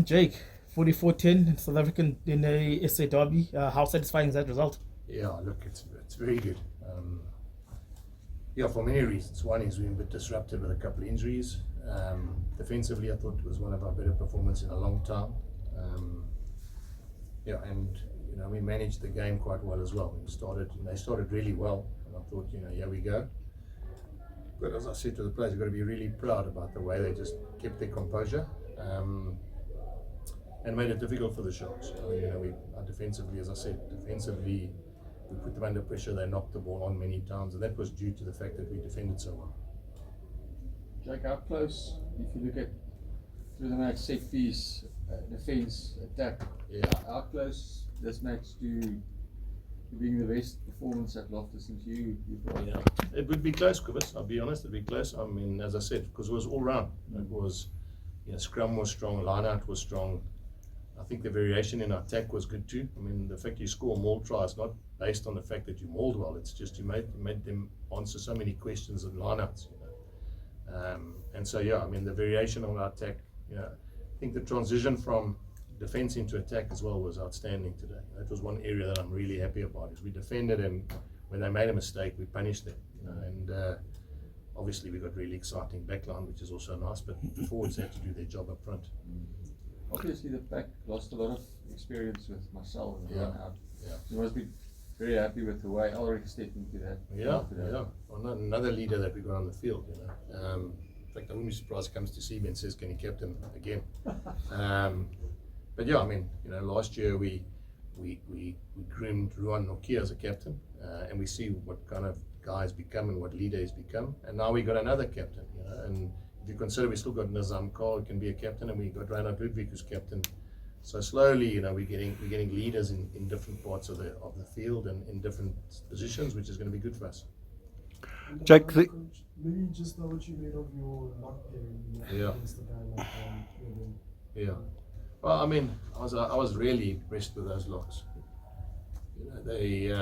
Jake, 44-10, South African in a SA derby. How satisfying is that result? Yeah, look, it's very good. Yeah, for many reasons. One is we've been a bit disrupted with a couple of injuries. Defensively, I thought it was one of our better performances in a long time. Yeah, and we managed the game quite well as well. They started really well, and I thought, here we go. But as I said to the players, you've got to be really proud about the way they just kept their composure and made it difficult for the Sharks. Defensively, as I said, we put them under pressure. They knocked the ball on many times, and that was due to the fact that we defended so well. Jake, how close, if you look at through the match, set piece, defense, attack, how close this match to being the best performance at Loftus since you brought it? It would be close, Kobus. I'll be honest, it'd be close. I mean, as I said, because it was all round. It was, scrum was strong, line out was strong. I think the variation in our attack was good too. I mean, the fact you score maul tries not based on the fact that you mauled well. It's just you made them answer so many questions and lineouts. And so the variation on our attack. I think the transition from defense into attack as well was outstanding today. That was one area that I'm really happy about. Is we defended, and when they made a mistake, we punished them. And obviously we got really exciting backline, which is also nice. But the forwards had to do their job up front. Obviously, the pack lost a lot of experience with Marcel and run out. Yeah. You must be very happy with the way Ulrich stepped into that. Yeah. Well, another leader that we got on the field. In fact, I wouldn't be surprised he comes to see me and says, "Can you captain again?" But last year we groomed Ruan Nokia as a captain, and we see what kind of guy he's become and what leader he's become. And now we got another captain. And if you consider we still got Nizam Khan who can be a captain, and we got Reinhard Ludwig who's captain. So slowly, we're getting leaders in different parts of the field and in different positions, which is going to be good for us. Jake, maybe just know what you made of your lock pairing against the guy like Kevin. Yeah. Well, I mean, I was really impressed with those locks. They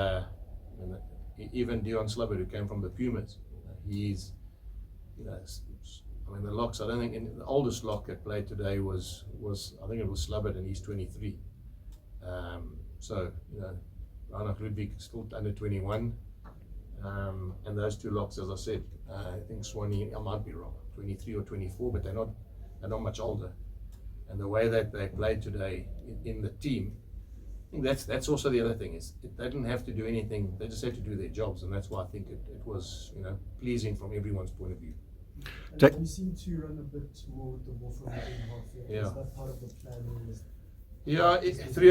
even Dion Slubbert, who came from the Pumas, he's the locks. I don't think the oldest lock that played today was I think it was Slubbert, and he's 23. Reinhard Ludwig still under 21. And those two locks, as I said, I think Swanee, I might be wrong, 23 or 24, but they're not much older. And the way that they played today in the team, I think that's also the other thing is they didn't have to do anything; they just had to do their jobs, and that's why I think it was pleasing from everyone's point of view. And we seem to run a bit more with the ball from the half. Is that part of the plan? Yeah, 3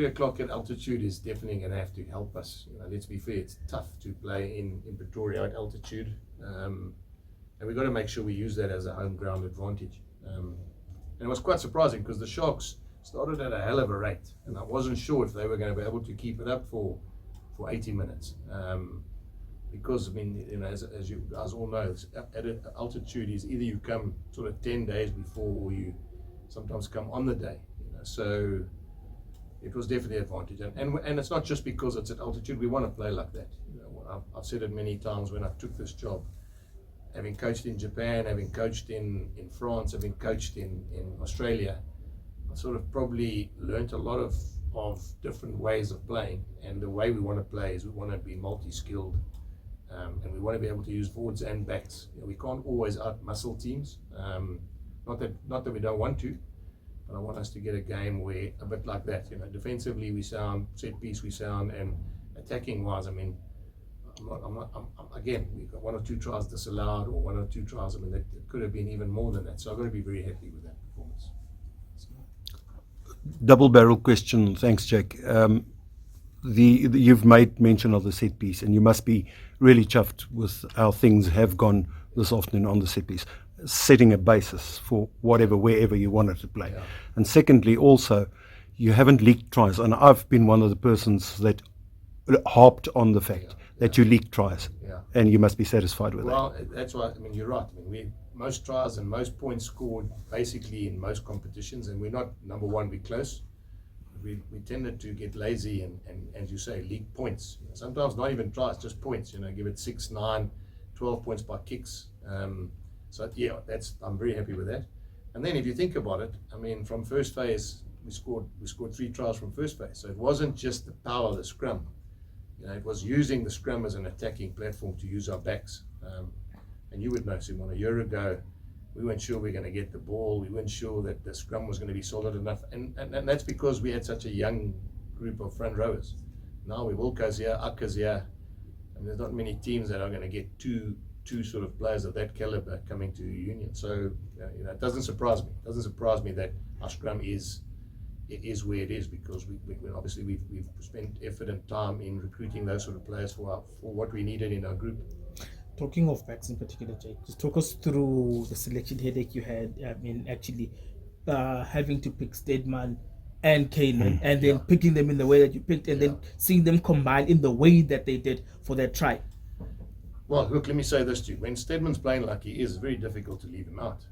o'clock at altitude is definitely going to have to help us. Let's be fair, it's tough to play in Pretoria at altitude, and we've got to make sure we use that as a home ground advantage. And it was quite surprising because the Sharks started at a hell of a rate, and I wasn't sure if they were going to be able to keep it up for 80 minutes. Because as you guys all know, at altitude is either you come sort of 10 days before, or you sometimes come on the day. So it was definitely an advantage, and it's not just because it's at altitude. We want to play like that. I've said it many times when I took this job, having coached in Japan, having coached in France, having coached in Australia, I sort of probably learnt a lot of different ways of playing. And the way we want to play is we want to be multi-skilled, and we want to be able to use forwards and backs. We can't always out-muscle teams. Not that we don't want to. I want us to get a game where a bit like that, defensively we sound, set piece we sound, and attacking wise, I'm again, we've got 1 or 2 tries disallowed, or 1 or 2 tries. That it could have been even more than that. So I've got to be very happy with that performance. Double barrel question. Thanks, Jake. You've made mention of the set piece, and you must be really chuffed with how things have gone this afternoon on the set piece, setting a basis for wherever you want it to play. Yeah. And secondly, also, you haven't leaked tries, and I've been one of the persons that harped on the fact that you leaked tries, and you must be satisfied with that. Well, that's why, you're right. Most tries and most points scored basically in most competitions, and we're not number one, we're close. We tended to get lazy and as you say, leak points. Sometimes not even tries, just points. Give it 6, 9, 12 points by kicks. So I'm very happy with that. And then if you think about it, I mean, from first phase, we scored 3 tries from first phase. So it wasn't just the power of the scrum. You know, it was using the scrum as an attacking platform to use our backs. And you would know, Simon, a year ago, we weren't sure we were going to get the ball. We weren't sure that the scrum was going to be solid enough. And that's because we had such a young group of front rowers. Now with Wilco's here, Akka's here, and there's not many teams that are going to get two sort of players of that caliber coming to Union. So you know, it doesn't surprise me. It doesn't surprise me that our scrum is where it is, because obviously we've spent effort and time in recruiting those sort of players for what we needed in our group. Talking of backs in particular, Jake, just talk us through the selection headache you had in actually having to pick Stedman and Kalen, and then picking them in the way that you picked, and then seeing them combine in the way that they did for that try. Well, look, let me say this to you. When Stedman's playing like he is, it's very difficult to leave him out.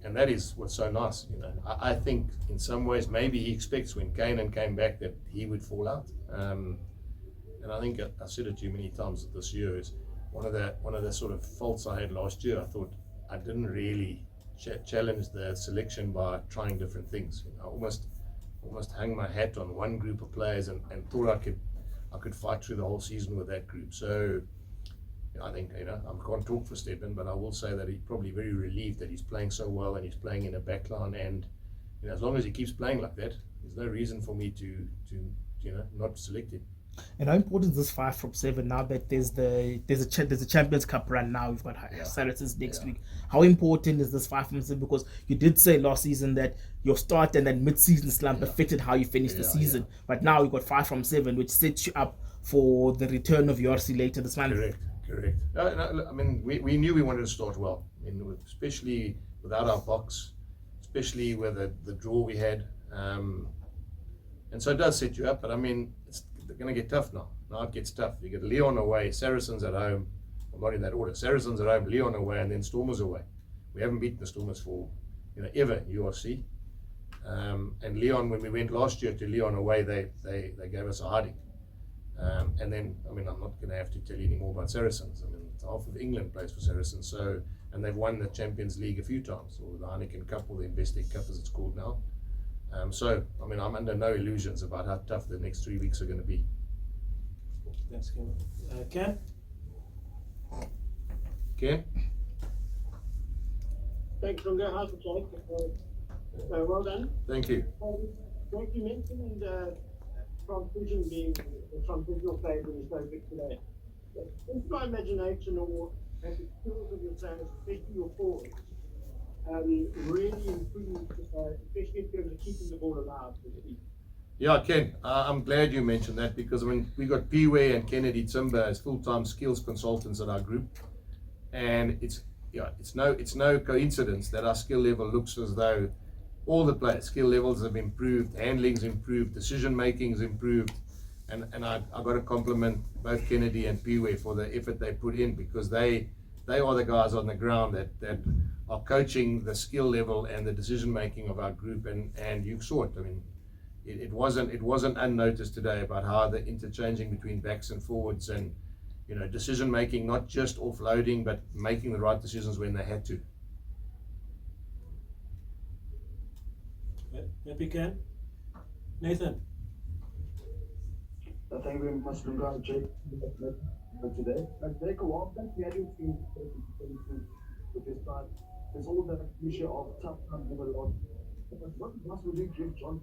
And that is what's so nice. You know, I think in some ways maybe he expects when Kanan came back that he would fall out. And I think I said it to you many times this year, is one of the sort of faults I had last year. I thought I didn't really challenge the selection by trying different things. You know, I almost hung my hat on one group of players and thought I could fight through the whole season with that group. So I think, you know, I can't talk for Stedman, but I will say that he's probably very relieved that he's playing so well and he's playing in a backline, and you know, as long as he keeps playing like that, there's no reason for me to you know, not select him. And how important is this 5 from 7 now that there's a Champions Cup run now? We've got Saracens next week. How important is this 5 from 7? Because you did say last season that your start and then mid-season slump affected how you finished the season. But now you've got 5 from 7, which sets you up for the return of Yorsi later this month. Correct. No, I mean, we knew we wanted to start well, especially without our box, especially with the draw we had. And so it does set you up, but I mean, it's going to get tough now. Now it gets tough. You get Leon away, Saracens at home, well, not in that order. Saracens at home, Leon away, and then Stormers away. We haven't beaten the Stormers for, you know, ever in URC. And Leon, when we went last year to Leon away, they gave us a hiding. And then, I mean, I'm not going to have to tell you any more about Saracens. I mean, half of England plays for Saracens, so, and they've won the Champions League a few times, or the Heineken Cup, or the Investec Cup as it's called now. So, I mean, I'm under no illusions about how tough the next 3 weeks are going to be. Thanks, Ken. Ken? Ken? Thanks, Runga. How's it, Jake? Well done. Thank you. Like you mentioned, transition being the transitional phase in the big today. Into my imagination, or as the skills of your players, especially your forwards, really improved, especially in terms of keeping the ball alive. Yeah, Ken, I'm glad you mentioned that, because I mean, we got Piwe and Kennedy Tsimba as full-time skills consultants at our group, and it's no coincidence that our skill level looks as though all the players' skill levels have improved, handling's improved, decision making's improved, and I got to compliment both Kennedy and Piwe for the effort they put in, because they are the guys on the ground that are coaching the skill level and the decision making of our group, and you saw it. I mean, it wasn't unnoticed today about how the interchanging between backs and forwards, and you know, decision making, not just offloading, but making the right decisions when they had to. Happy, Ken? Nathan? Thank you very much, Lunga and Jake, for today. Jake, a while back, we had you seen with this time. There's all that cliche of tough times never lost. What advice would you give John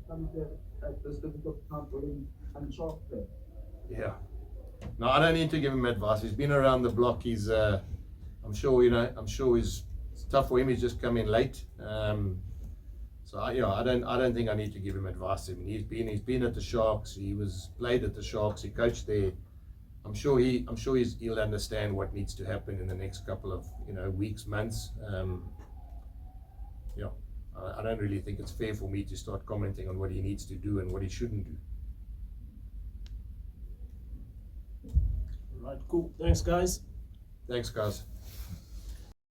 coming there at this difficult time for him and sharp there? Yeah. No, I don't need to give him advice. He's been around the block. He's, I'm sure it's tough for him. He's just come in late. So I don't think I need to give him advice. I mean, he's been at the Sharks. He played at the Sharks. He coached there. I'm sure he'll understand what needs to happen in the next couple of weeks, months. I don't really think it's fair for me to start commenting on what he needs to do and what he shouldn't do. Right, cool. Thanks, guys. Thanks, guys.